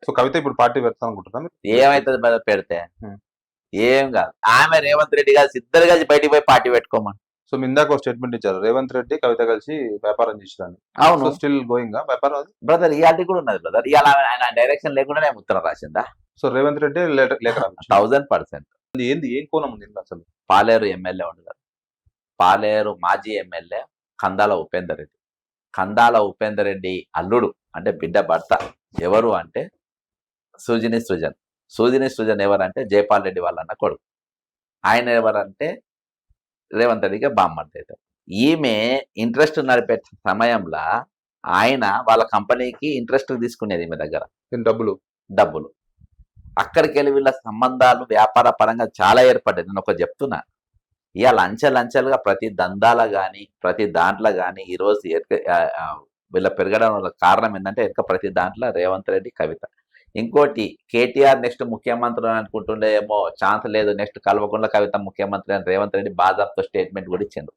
So కవిత ఇప్పుడు party పెడతాను అనుకుంటున్నాను. ఏమైతుంది మరి పెడితే? ఉమ్. ఏం కాదు. ఆమె రేవంత్ రెడ్డి గారు ఇద్దరు కలిసి బయటికి పోయి పార్టీ పెట్టుకోమని. సో మీ ఇందాక ఒక స్టేట్మెంట్ ఇచ్చారు, రేవంత్ రెడ్డి కవిత కలిసి వ్యాపారం చేసిరని. అవును సో స్టిల్ గోయింగ్ వ్యాపారం అది. బ్రదర్, ఇవాళ కూడా ఉన్నది బ్రదర్. ఇవాళ ఆయన డైరెక్షన్ లేకుండానే ఉత్తరం రాసిందా? సో రేవంత్ రెడ్డి లేఖ రాయించారు. 1000%. ఏంది ఏం కోణం ఉంది ఇందులో అసలు? పాలేరు ఎమ్మెల్యే ఉండదు, పాలేరు మాజీ ఎమ్మెల్యే కందాల ఉపేందర్ రెడ్డి. కందాల ఉపేందర్ రెడ్డి అల్లుడు అంటే బిడ్డ భర్త ఎవరు అంటే సృజని సృజన్. సృజని సృజన్ ఎవరంటే జైపాల్ రెడ్డి వాళ్ళన్న కొడుకు. ఆయన ఎవరంటే రేవంత్ రెడ్డికి బామ్మర్ది అవుతారు. ఈమె ఇంట్రెస్ట్ నడిపే సమయంలో ఆయన వాళ్ళ కంపెనీకి ఇంట్రెస్ట్ తీసుకునేది ఈమె దగ్గర డబ్బులు. అక్కడికి వెళ్ళి వీళ్ళ సంబంధాలు వ్యాపార పరంగా చాలా ఏర్పడ్డాయి. నేను ఒక చెప్తున్నా, ఇవాళ అంచెలంచెలుగా ప్రతి దందాల కానీ ప్రతి దాంట్లో కానీ ఈరోజు వీళ్ళ పెరగడం వల్ల కారణం ఏంటంటే ప్రతి దాంట్లో రేవంత్ రెడ్డి కవిత. ఇంకోటి, కేటీఆర్ నెక్స్ట్ ముఖ్యమంత్రి అని అనుకుంటుండే, ఏమో ఛాన్స్ లేదు, నెక్స్ట్ కల్వకుంట్ల కవిత ముఖ్యమంత్రి అని రేవంత్ రెడ్డి బాజాబ్తో స్టేట్మెంట్ కూడా ఇచ్చిండు.